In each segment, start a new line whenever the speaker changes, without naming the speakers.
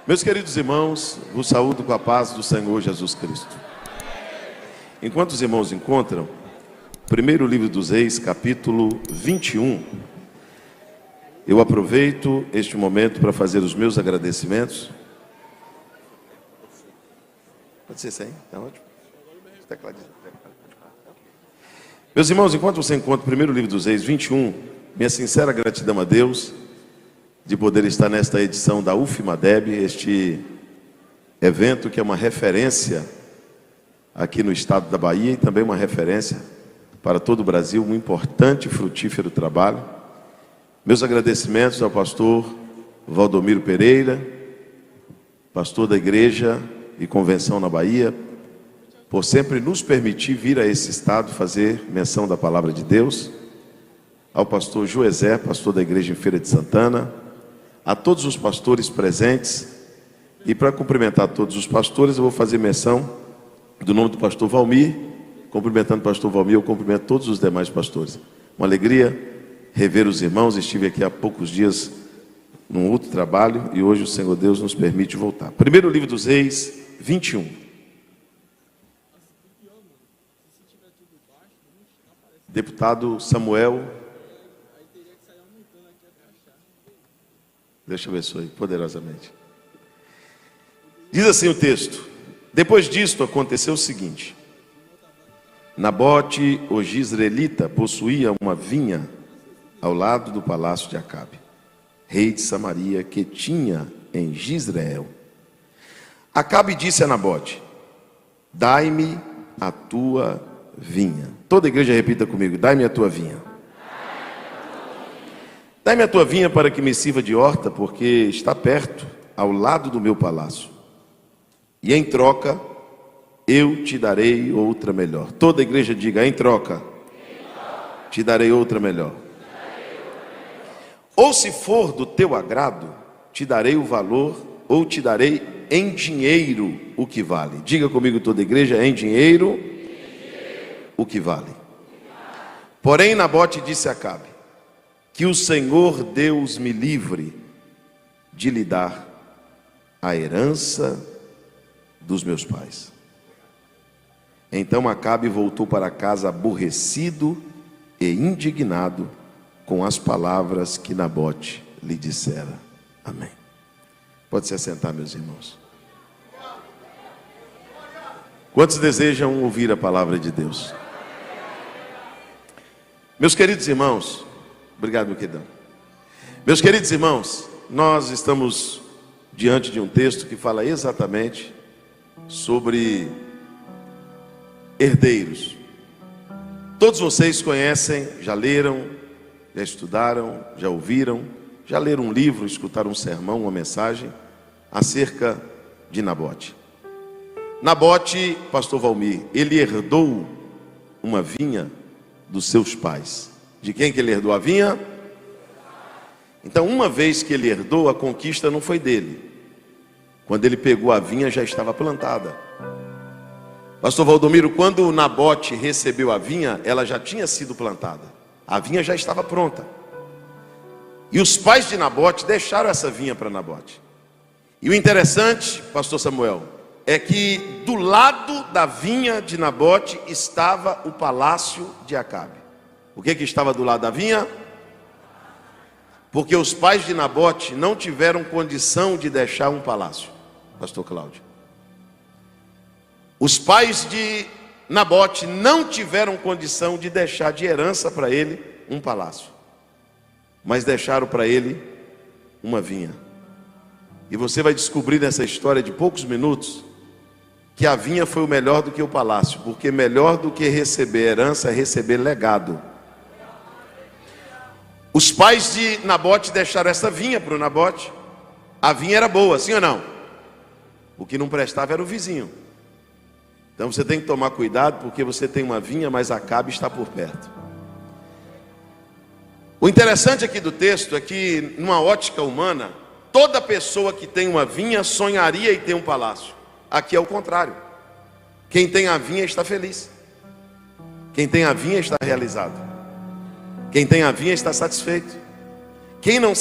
Meus queridos irmãos, vos saúdo com a paz do Senhor Jesus Cristo. Enquanto os irmãos encontram, primeiro livro dos Reis, capítulo 21, eu aproveito este momento para fazer os meus agradecimentos. Pode ser sem? Está ótimo. Meus irmãos, enquanto você encontra o primeiro livro dos Reis 21, minha sincera gratidão a Deus de poder estar nesta edição da UFMADEB, este evento que é uma referência aqui no estado da Bahia e também uma referência para todo o Brasil, um importante e frutífero trabalho. Meus agradecimentos ao pastor Valdomiro Pereira, pastor da Igreja e Convenção na Bahia, por sempre nos permitir vir a esse estado fazer menção da Palavra de Deus, ao pastor Joezé, pastor da Igreja em Feira de Santana, a todos os pastores presentes, e para cumprimentar todos os pastores, eu vou fazer menção do nome do pastor Valmir. Cumprimentando o pastor Valmir, eu cumprimento todos os demais pastores. Uma alegria rever os irmãos. Estive aqui há poucos dias num outro trabalho e hoje o Senhor Deus nos permite voltar. Primeiro livro dos Reis, 21. Deputado Samuel, Deus te abençoe poderosamente. Diz assim o texto: depois disto aconteceu o seguinte: Nabote, o jizreelita, possuía uma vinha ao lado do palácio de Acabe, rei de Samaria, que tinha em Jizreel. Acabe disse a Nabote: dai-me a tua vinha. Toda a igreja repita comigo: dai-me a tua vinha. Dai-me a tua vinha para que me sirva de horta, porque está perto, ao lado do meu palácio. E em troca, eu te darei outra melhor. Toda a igreja diga: em troca, te darei outra melhor. Ou se for do teu agrado, te darei o valor, ou te darei em dinheiro o que vale. Diga comigo, toda a igreja: em dinheiro o que vale. Porém, Nabote disse a Acabe: que o Senhor Deus me livre de lhe dar a herança dos meus pais. Então Acabe voltou para casa aborrecido e indignado com as palavras que Nabote lhe dissera. Amém. Pode se assentar, meus irmãos. Quantos desejam ouvir a palavra de Deus? Meus queridos irmãos, obrigado, meu queridão. Meus queridos irmãos, nós estamos diante de um texto que fala exatamente sobre herdeiros. Todos vocês conhecem, já leram, já estudaram, já ouviram, já leram um livro, escutaram um sermão, uma mensagem acerca de Nabote. Nabote, pastor Valmir, ele herdou uma vinha dos seus pais. De quem que ele herdou a vinha? Então, uma vez que ele herdou, a conquista não foi dele. Quando ele pegou a vinha, já estava plantada. Pastor Valdomiro, quando Nabote recebeu a vinha, ela já tinha sido plantada. A vinha já estava pronta. E os pais de Nabote deixaram essa vinha para Nabote. E o interessante, pastor Samuel, é que do lado da vinha de Nabote estava o palácio de Acabe. O que estava do lado da vinha? Porque os pais de Nabote não tiveram condição de deixar um palácio. Pastor Cláudio, os pais de Nabote não tiveram condição de deixar de herança para ele um palácio, mas deixaram para ele uma vinha. E você vai descobrir nessa história de poucos minutos que a vinha foi o melhor do que o palácio, porque melhor do que receber herança é receber legado. Os pais de Nabote deixaram essa vinha para o Nabote. A vinha era boa, sim ou não? O que não prestava era o vizinho. Então você tem que tomar cuidado, porque você tem uma vinha, mas Acabe está por perto. O interessante aqui do texto é que, numa ótica humana, toda pessoa que tem uma vinha sonharia em ter um palácio. Aqui é o contrário. Quem tem a vinha está feliz. Quem tem a vinha está realizado. Quem tem a vinha está satisfeito. Quem não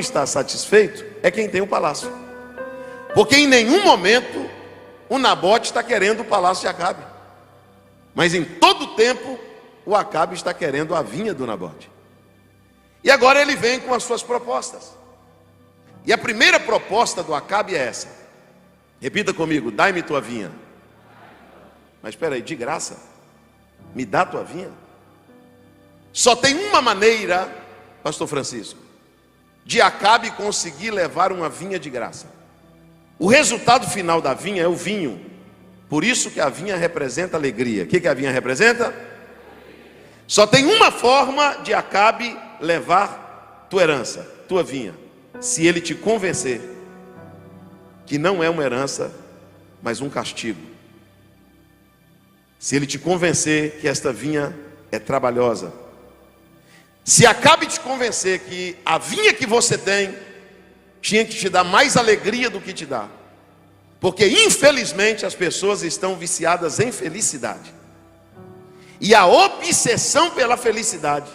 está satisfeito é quem tem o palácio. Porque em nenhum momento o Nabote está querendo o palácio de Acabe. Mas em todo tempo o Acabe está querendo a vinha do Nabote. E agora ele vem com as suas propostas. E a primeira proposta do Acabe é essa. Repita comigo: dai-me tua vinha. Mas espera aí, de graça? Me dá tua vinha? Só tem uma maneira, pastor Francisco, de Acabe conseguir levar uma vinha de graça. O resultado final da vinha é o vinho. Por isso que a vinha representa alegria. O que a vinha representa? Só tem uma forma de Acabe levar tua herança, tua vinha: se ele te convencer que não é uma herança, mas um castigo. Se ele te convencer que esta vinha é trabalhosa. Se Acabe te convencer que a vinha que você tem tinha que te dar mais alegria do que te dá. Porque infelizmente as pessoas estão viciadas em felicidade. E a obsessão pela felicidade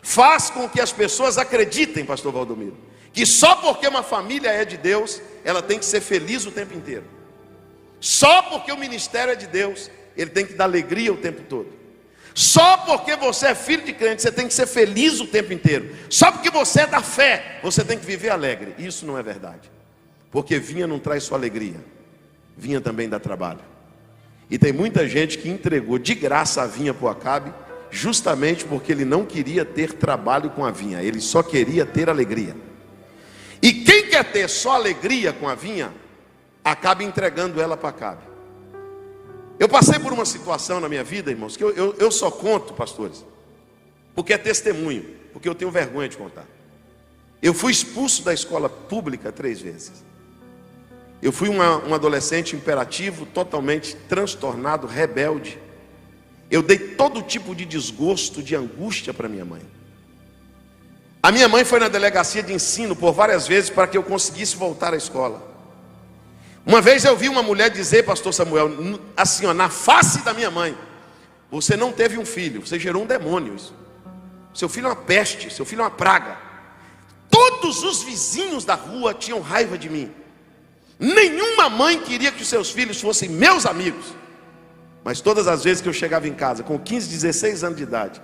faz com que as pessoas acreditem, pastor Valdomiro, que só porque uma família é de Deus, ela tem que ser feliz o tempo inteiro. Só porque o ministério é de Deus, ele tem que dar alegria o tempo todo. Só porque você é filho de crente, você tem que ser feliz o tempo inteiro. Só porque você é da fé, você tem que viver alegre. Isso não é verdade. Porque vinha não traz só alegria, vinha também dá trabalho. E tem muita gente que entregou de graça a vinha para o Acabe, justamente porque ele não queria ter trabalho com a vinha, ele só queria ter alegria. E quem quer ter só alegria com a vinha, acaba entregando ela para Acabe. Eu passei por uma situação na minha vida, irmãos, que eu só conto, pastores, porque é testemunho, porque eu tenho vergonha de contar. Eu fui expulso da escola pública 3 vezes. Eu fui um adolescente imperativo, totalmente transtornado, rebelde. Eu dei todo tipo de desgosto, de angústia para minha mãe. A minha mãe foi na delegacia de ensino por várias vezes para que eu conseguisse voltar à escola. Uma vez eu vi uma mulher dizer, pastor Samuel, assim, ó, na face da minha mãe: você não teve um filho, você gerou um demônio. Isso. Seu filho é uma peste, seu filho é uma praga. Todos os vizinhos da rua tinham raiva de mim. Nenhuma mãe queria que os seus filhos fossem meus amigos. Mas todas as vezes que eu chegava em casa, com 15, 16 anos de idade,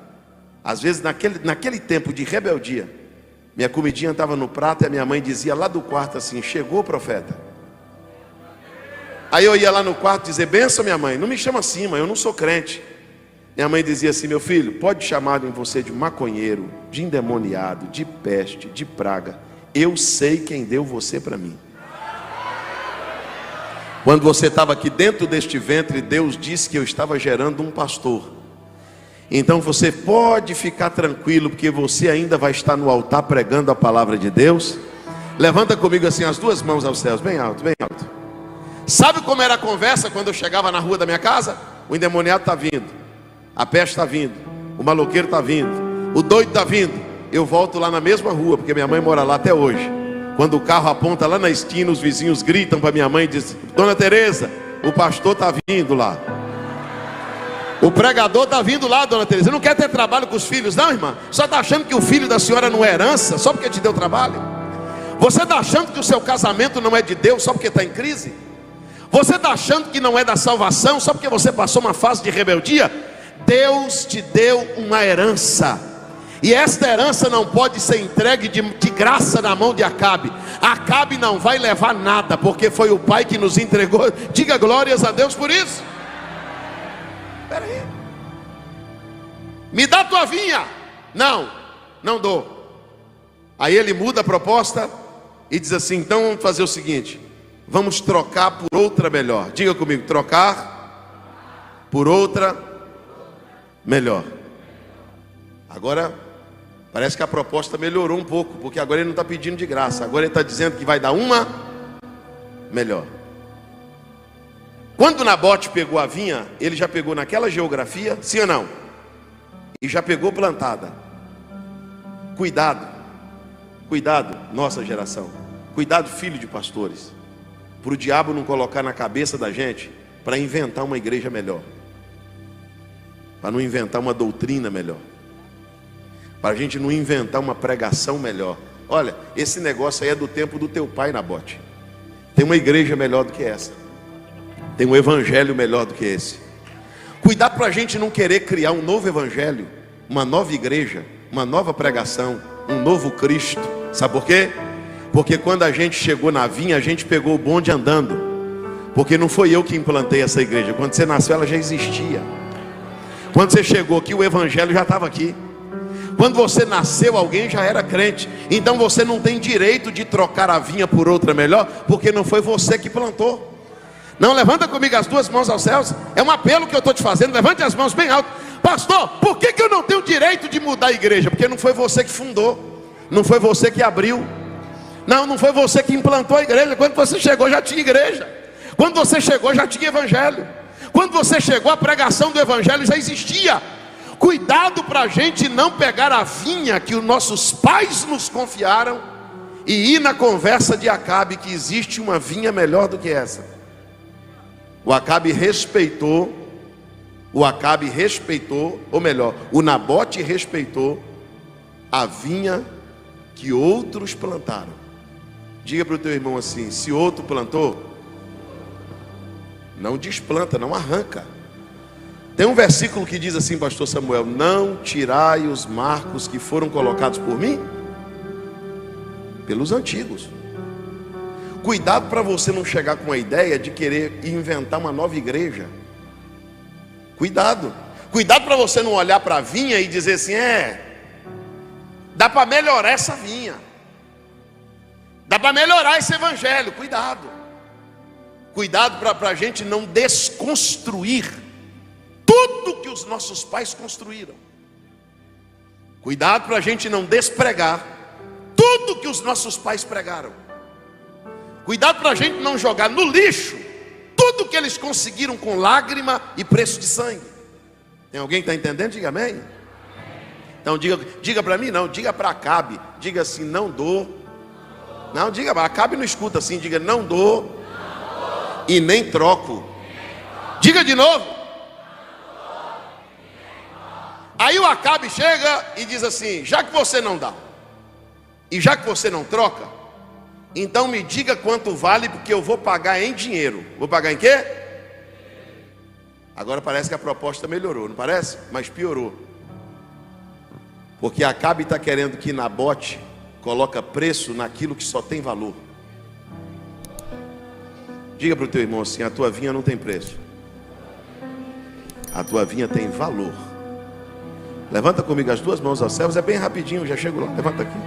às vezes naquele tempo de rebeldia, minha comidinha estava no prato e a minha mãe dizia lá do quarto assim: chegou o profeta. Aí eu ia lá no quarto dizer: benção minha mãe, não me chama assim, mãe, eu não sou crente. Minha mãe dizia assim: meu filho, pode chamar em você de maconheiro, de endemoniado, de peste, de praga, eu sei quem deu você para mim. Quando você estava aqui dentro deste ventre, Deus disse que eu estava gerando um pastor. Então você pode ficar tranquilo, porque você ainda vai estar no altar pregando a palavra de Deus. Levanta comigo assim as 2 mãos aos céus, bem alto, bem alto. Sabe como era a conversa quando eu chegava na rua da minha casa? O endemoniado está vindo, a peste está vindo, o maloqueiro está vindo, o doido está vindo. Eu volto lá na mesma rua, porque minha mãe mora lá até hoje. Quando o carro aponta lá na esquina, os vizinhos gritam para minha mãe e dizem: dona Tereza, o pastor está vindo lá. O pregador está vindo lá, dona Tereza. Não quer ter trabalho com os filhos, não, irmã? Só está achando que o filho da senhora não é herança, só porque te deu trabalho? Você está achando que o seu casamento não é de Deus, só porque está em crise? Você está achando que não é da salvação, só porque você passou uma fase de rebeldia? Deus te deu uma herança, e esta herança não pode ser entregue de graça na mão de Acabe. Acabe não vai levar nada, porque foi o pai que nos entregou. Diga glórias a Deus por isso. Espera aí. Me dá tua vinha. Não, não dou. Aí ele muda a proposta e diz assim: então vamos fazer o seguinte, vamos trocar por outra melhor. Diga comigo: trocar por outra melhor. Agora parece que a proposta melhorou um pouco, porque agora ele não está pedindo de graça, agora ele está dizendo que vai dar uma melhor. Quando Nabote pegou a vinha, ele já pegou naquela geografia, sim ou não? E já pegou plantada. Cuidado, cuidado, nossa geração, cuidado, filho de pastores, para o diabo não colocar na cabeça da gente para inventar uma igreja melhor, para não inventar uma doutrina melhor, para a gente não inventar uma pregação melhor. Olha, esse negócio aí é do tempo do teu pai, Nabote. Tem uma igreja melhor do que essa. Tem um evangelho melhor do que esse. Cuidado para a gente não querer criar um novo evangelho, uma nova igreja, uma nova pregação, um novo Cristo. Sabe por quê? Porque quando a gente chegou na vinha, a gente pegou o bonde andando. Porque não foi eu que implantei essa igreja. Quando você nasceu, ela já existia. Quando você chegou aqui, o evangelho já estava aqui. Quando você nasceu, alguém já era crente. Então você não tem direito de trocar a vinha por outra melhor, porque não foi você que plantou. Não, levanta comigo as duas mãos aos céus. É um apelo que eu estou te fazendo. Levante as mãos bem alto. Pastor, por que eu não tenho direito de mudar a igreja? Porque não foi você que fundou, não foi você que abriu, não foi você que implantou a igreja. Quando você chegou já tinha igreja. Quando você chegou já tinha evangelho. Quando você chegou a pregação do evangelho já existia. Cuidado para a gente não pegar a vinha que os nossos pais nos confiaram e ir na conversa de Acabe que existe uma vinha melhor do que essa. O Acabe respeitou, ou melhor, o Nabote respeitou a vinha que outros plantaram. Diga para o teu irmão assim: se outro plantou, não desplanta, não arranca. Tem um versículo que diz assim, pastor Samuel: não tirai os marcos que foram colocados por mim, pelos antigos. Cuidado para você não chegar com a ideia de querer inventar uma nova igreja. Cuidado para você não olhar para a vinha e dizer assim: dá para melhorar essa vinha, dá para melhorar esse evangelho. Cuidado para a gente não desconstruir tudo que os nossos pais construíram. Cuidado para a gente não despregar tudo que os nossos pais pregaram. Cuidado para a gente não jogar no lixo tudo que eles conseguiram com lágrima e preço de sangue. Tem alguém que está entendendo? Diga amém. Então diga para mim, não, diga para Acabe. Diga assim: não dou. Não, diga, Acabe não escuta assim. Diga: não dou e nem troco. Diga de novo. Aí o Acabe chega e diz assim: já que você não dá e já que você não troca, então me diga quanto vale, porque eu vou pagar em dinheiro. Vou pagar em quê? Agora parece que a proposta melhorou, não parece? Mas piorou. Porque Acabe está querendo que Nabote coloque preço naquilo que só tem valor. Diga para o teu irmão assim: a tua vinha não tem preço, a tua vinha tem valor. Levanta comigo as duas mãos aos céus. É bem rapidinho, já chego lá. Levanta aqui.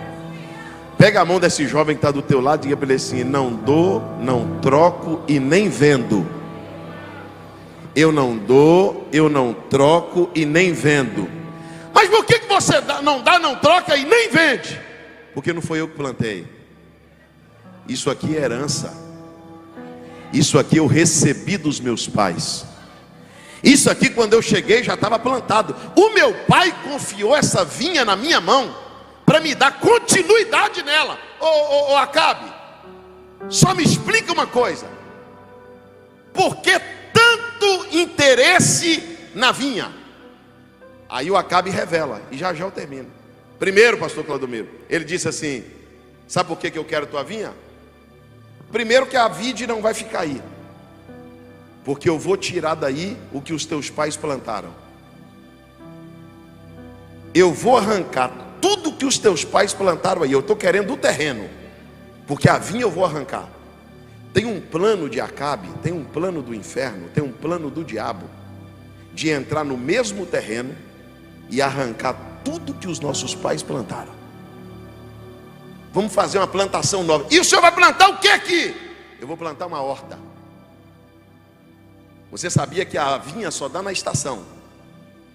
Pega a mão desse jovem que está do teu lado e diga para ele assim: não dou, não troco e nem vendo. Eu não dou, eu não troco e nem vendo. Mas por que você não dá, não troca e nem vende? Porque não foi eu que plantei. Isso aqui é herança. Isso aqui eu recebi dos meus pais. Isso aqui quando eu cheguei já estava plantado. O meu pai confiou essa vinha na minha mão para me dar continuidade nela. Ô Acabe, só me explica uma coisa: por que tanto interesse na vinha? Aí o Acabe revela, e já eu termino. Primeiro, pastor Claudomiro, ele disse assim: sabe por que eu quero tua vinha? Primeiro, que a vide não vai ficar aí, porque eu vou tirar daí o que os teus pais plantaram. Eu vou arrancar tudo que os teus pais plantaram aí. Eu estou querendo o terreno, porque a vinha eu vou arrancar. Tem um plano de Acabe, tem um plano do inferno, tem um plano do diabo de entrar no mesmo terreno e arrancar tudo que os nossos pais plantaram. Vamos fazer uma plantação nova. E o senhor vai plantar o que aqui? Eu vou plantar uma horta. Você sabia que a vinha só dá na estação,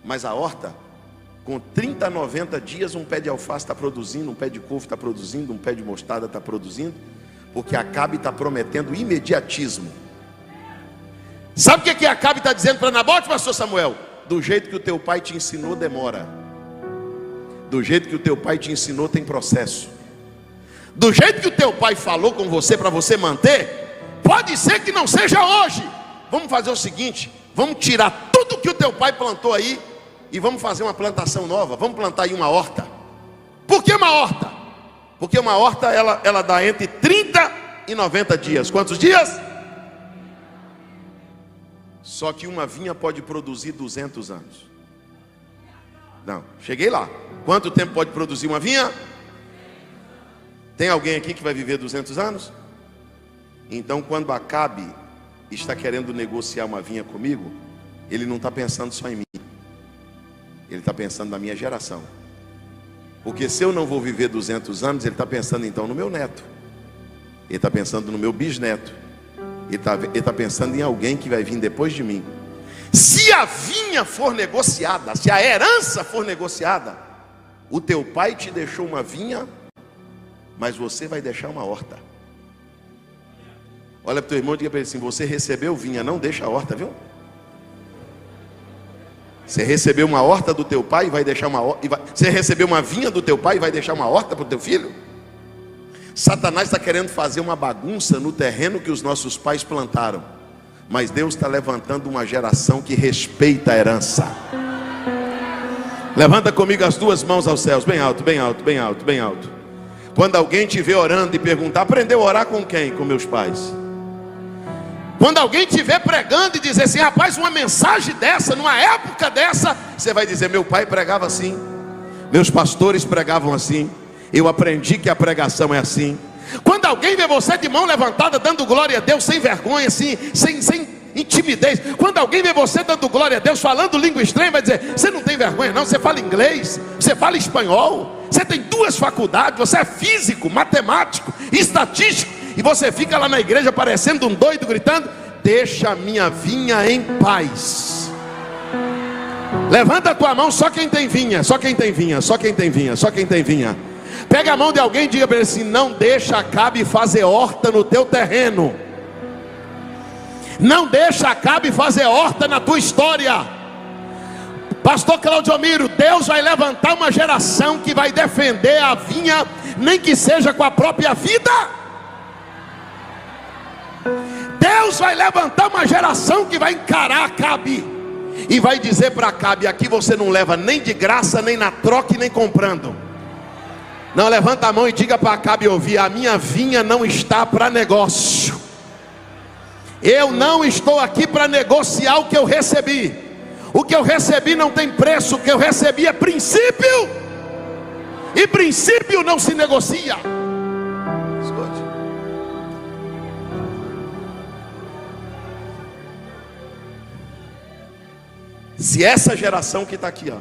mas a horta, com 30 a 90 dias, um pé de alface está produzindo, um pé de couve está produzindo, um pé de mostarda está produzindo, porque Acabe está prometendo imediatismo. Sabe o que Acabe está dizendo para Nabote, pastor Samuel? Do jeito que o teu pai te ensinou, demora. Do jeito que o teu pai te ensinou, tem processo. Do jeito que o teu pai falou com você para você manter, pode ser que não seja hoje. Vamos fazer o seguinte: vamos tirar tudo que o teu pai plantou aí e vamos fazer uma plantação nova. Vamos plantar aí uma horta. Por que uma horta? Porque uma horta ela dá entre 30 e 90 dias. Quantos dias? Só que uma vinha pode produzir 200 anos. Não, cheguei lá. Quanto tempo pode produzir uma vinha? Tem alguém aqui que vai viver 200 anos? Então, quando Acabe está querendo negociar uma vinha comigo, ele não está pensando só em mim. Ele está pensando na minha geração. Porque se eu não vou viver 200 anos, ele está pensando então no meu neto. Ele está pensando no meu bisneto. Ele está pensando em alguém que vai vir depois de mim. Se a vinha for negociada, se a herança for negociada, o teu pai te deixou uma vinha, mas você vai deixar uma horta. Olha para o teu irmão e diga para ele assim: você recebeu vinha, não deixa a horta, viu? Você recebeu uma horta do teu pai e vai deixar uma horta. Você recebeu uma vinha do teu pai e vai deixar uma horta para o teu filho? Satanás está querendo fazer uma bagunça no terreno que os nossos pais plantaram. Mas Deus está levantando uma geração que respeita a herança. Levanta comigo as duas mãos aos céus, bem alto, bem alto, bem alto, bem alto. Quando alguém te vê orando e perguntar: aprendeu a orar com quem? Com meus pais. Quando alguém te vê pregando e dizer assim: rapaz, uma mensagem dessa, numa época dessa, você vai dizer: meu pai pregava assim, meus pastores pregavam assim, eu aprendi que a pregação é assim. Quando alguém vê você de mão levantada, dando glória a Deus, sem vergonha, assim, sem intimidez. Quando alguém vê você dando glória a Deus, falando língua estranha, vai dizer: você não tem vergonha não, você fala inglês, você fala espanhol, você tem 2 faculdades, você é físico, matemático, estatístico, e você fica lá na igreja parecendo um doido, gritando: deixa a minha vinha em paz. Levanta a tua mão, só quem tem vinha, só quem tem vinha, só quem tem vinha, só quem tem vinha. Pega a mão de alguém e diga para ele assim: não deixa Acabe fazer horta no teu terreno. Não deixa Acabe fazer horta na tua história. Pastor Claudio Miro, Deus vai levantar uma geração que vai defender a vinha, nem que seja com a própria vida. Deus vai levantar uma geração que vai encarar Acabe e vai dizer para Acabe: aqui você não leva nem de graça, nem na troca e nem comprando. Não, levanta a mão e diga para Acabe ouvir: a minha vinha não está para negócio. Eu não estou aqui para negociar o que eu recebi. O que eu recebi não tem preço. O que eu recebi é princípio, e princípio não se negocia. Escute. Se essa geração que está aqui, ó,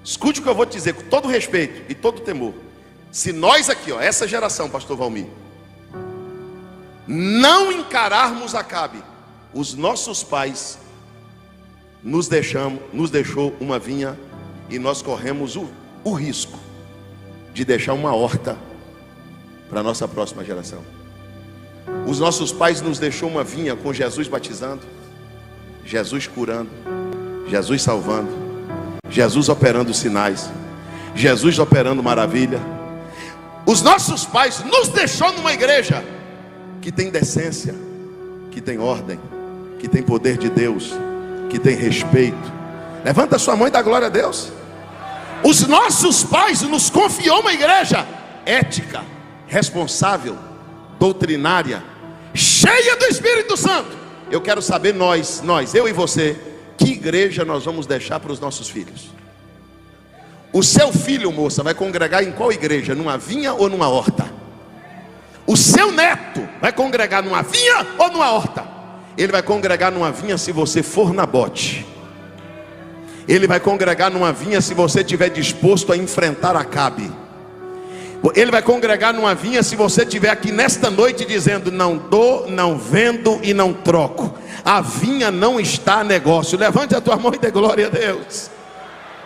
escute o que eu vou te dizer com todo respeito e todo temor. Se nós aqui, ó, essa geração, pastor Valmir, não encararmos Acabe, os nossos pais nos deixou uma vinha, e nós corremos o risco de deixar uma horta para a nossa próxima geração. Os nossos pais nos deixou uma vinha com Jesus batizando, Jesus curando, Jesus salvando, Jesus operando sinais, Jesus operando maravilha. Os nossos pais nos deixou numa igreja que tem decência, que tem ordem, que tem poder de Deus, que tem respeito. Levanta a sua mão e dá glória a Deus. Os nossos pais nos confiou uma igreja ética, responsável, doutrinária, cheia do Espírito Santo. Eu quero saber nós, eu e você, que igreja nós vamos deixar para os nossos filhos? O seu filho, moça, vai congregar em qual igreja? Numa vinha ou numa horta? O seu neto vai congregar numa vinha ou numa horta? Ele vai congregar numa vinha se você for na bote. Ele vai congregar numa vinha se você estiver disposto a enfrentar Acabe. Ele vai congregar numa vinha se você estiver aqui nesta noite dizendo: não dou, não vendo e não troco. A vinha não está a negócio. Levante a tua mão e dê glória a Deus.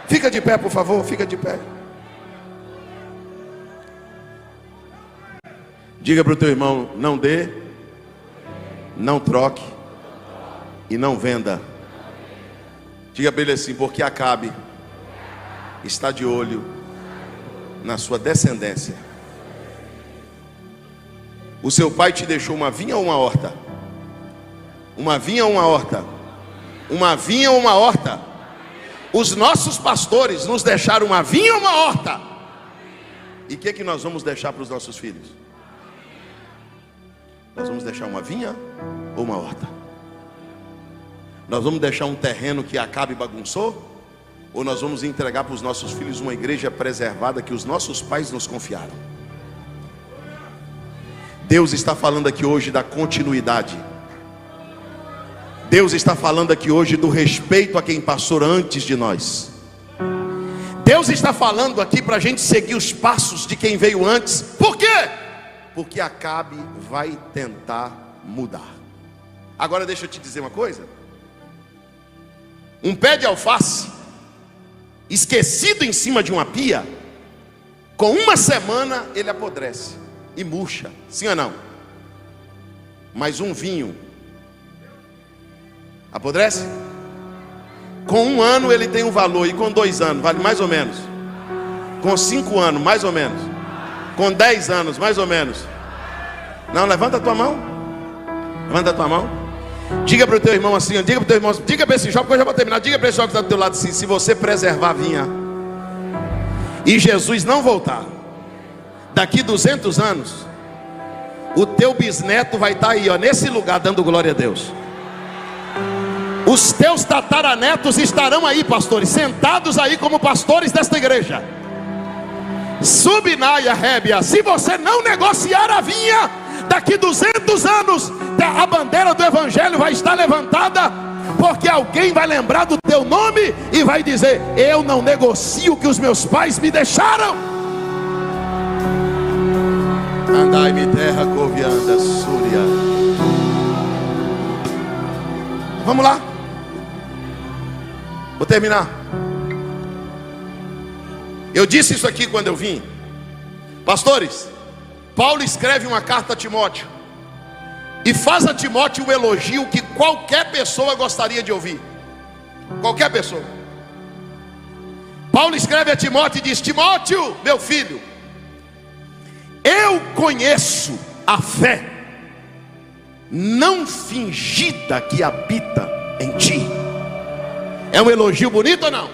Fica de pé, por favor, fica de pé. Diga para o teu irmão: não dê, não troque e não venda. Diga para ele assim: porque Acabe está de olho na sua descendência. O seu pai te deixou uma vinha ou uma horta? Uma vinha ou uma horta? Uma vinha ou uma horta? Os nossos pastores nos deixaram uma vinha ou uma horta? E o que nós vamos deixar para os nossos filhos? Nós vamos deixar uma vinha ou uma horta? Nós vamos deixar um terreno que Acabe bagunçou? Ou nós vamos entregar para os nossos filhos uma igreja preservada que os nossos pais nos confiaram? Deus está falando aqui hoje da continuidade. Deus está falando aqui hoje do respeito a quem passou antes de nós. Deus está falando aqui para a gente seguir os passos de quem veio antes. Por quê? Porque Acabe vai tentar mudar. Agora deixa eu te dizer uma coisa. Um pé de alface esquecido em cima de uma pia, com uma semana ele apodrece e murcha, sim ou não? Mas um vinho apodrece? Com 1 ano ele tem um valor, e com 2 anos vale mais ou menos, com 5 anos mais ou menos, com 10 anos mais ou menos. Não, levanta a tua mão, levanta a tua mão. Diga para o teu irmão assim, diga para o teu irmão, diga para esse jovem, que eu já vou terminar. Diga para esse jovem que está do teu lado assim: se você preservar a vinha e Jesus não voltar, daqui 200 anos, o teu bisneto vai estar aí, ó, nesse lugar, dando glória a Deus. Os teus tataranetos estarão aí, pastores, sentados aí como pastores desta igreja. Subnaia Rébia, se você não negociar a vinha, daqui 200 anos a bandeira do evangelho vai estar levantada, porque alguém vai lembrar do teu nome e vai dizer: eu não negocio o que os meus pais me deixaram. Andai-me terra covianda súria. Vamos lá, vou terminar. Eu disse isso aqui quando eu vim. Pastores, Paulo escreve uma carta a Timóteo e faz a Timóteo um elogio que qualquer pessoa gostaria de ouvir. Qualquer pessoa. Paulo escreve a Timóteo e diz: Timóteo, meu filho, eu conheço a fé não fingida que habita em ti. É um elogio bonito ou não?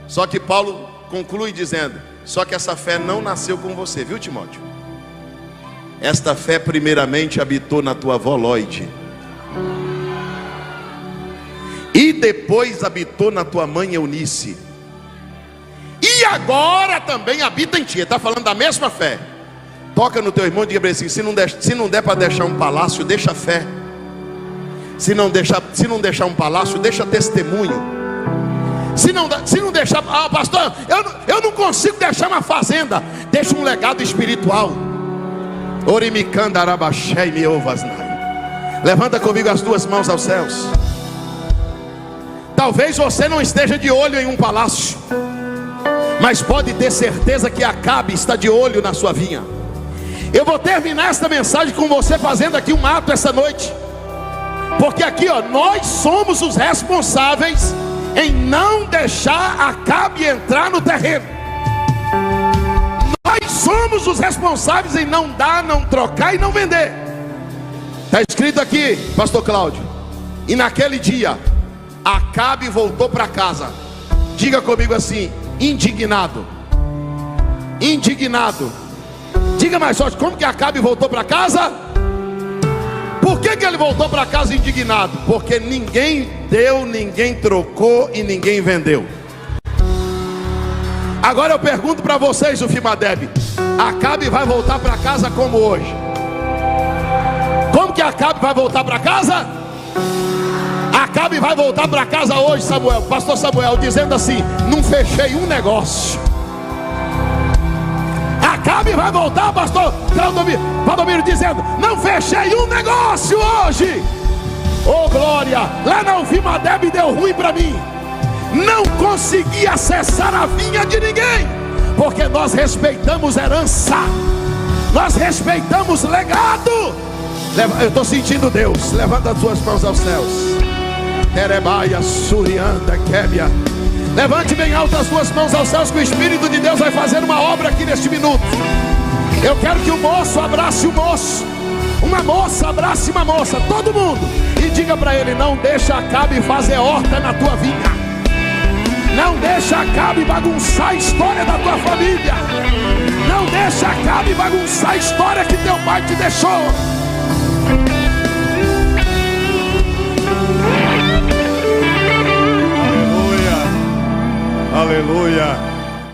Só que Paulo conclui dizendo: só que essa fé não nasceu com você, viu, Timóteo? Esta fé primeiramente habitou na tua avó Lloyd, e depois habitou na tua mãe Eunice, e agora também habita em ti. Ele está falando da mesma fé. Toca no teu irmão e diga para ele assim: se não der para deixar um palácio, deixa fé. Se não deixar um palácio, deixa testemunho. Se não deixar, pastor, eu não consigo deixar uma fazenda, deixa um legado espiritual. Levanta comigo as duas mãos aos céus. Talvez você não esteja de olho em um palácio, mas pode ter certeza que Acabe está de olho na sua vinha. Eu vou terminar esta mensagem com você fazendo aqui um ato essa noite, porque aqui, ó, nós somos os responsáveis em não deixar Acabe entrar no terreno. Nós somos os responsáveis em não dar, não trocar e não vender. Está escrito aqui, pastor Cláudio: e naquele dia Acabe voltou para casa. Diga comigo assim: indignado. Indignado. Diga mais forte: como que Acabe voltou para casa? Por que ele voltou para casa indignado? Porque ninguém deu, ninguém trocou e ninguém vendeu. Agora eu pergunto para vocês, o Fimadeb: Acabe vai voltar para casa como hoje? Como que Acabe vai voltar para casa? Acabe vai voltar para casa hoje, Samuel, pastor Samuel, dizendo assim: não fechei um negócio. Acabe vai voltar, pastor Valdomiro, dizendo: não fechei um negócio hoje. Oh glória, lá na Ufimadeb deu ruim para mim. Não consegui acessar a vinha de ninguém, porque nós respeitamos herança, nós respeitamos legado. Eu estou sentindo Deus. Levanta as suas mãos aos céus. Terebaia, Surianda, Kébia. Levante bem alto as suas mãos aos céus, que o Espírito de Deus vai fazer uma obra aqui neste minuto. Eu quero que o moço abrace o moço, uma moça abrace uma moça, todo mundo, e diga para ele: não deixa Acabe fazer horta na tua vinha. Não deixa Acabe bagunçar a história da tua família. Não deixa Acabe bagunçar a história que teu pai te deixou.
Aleluia.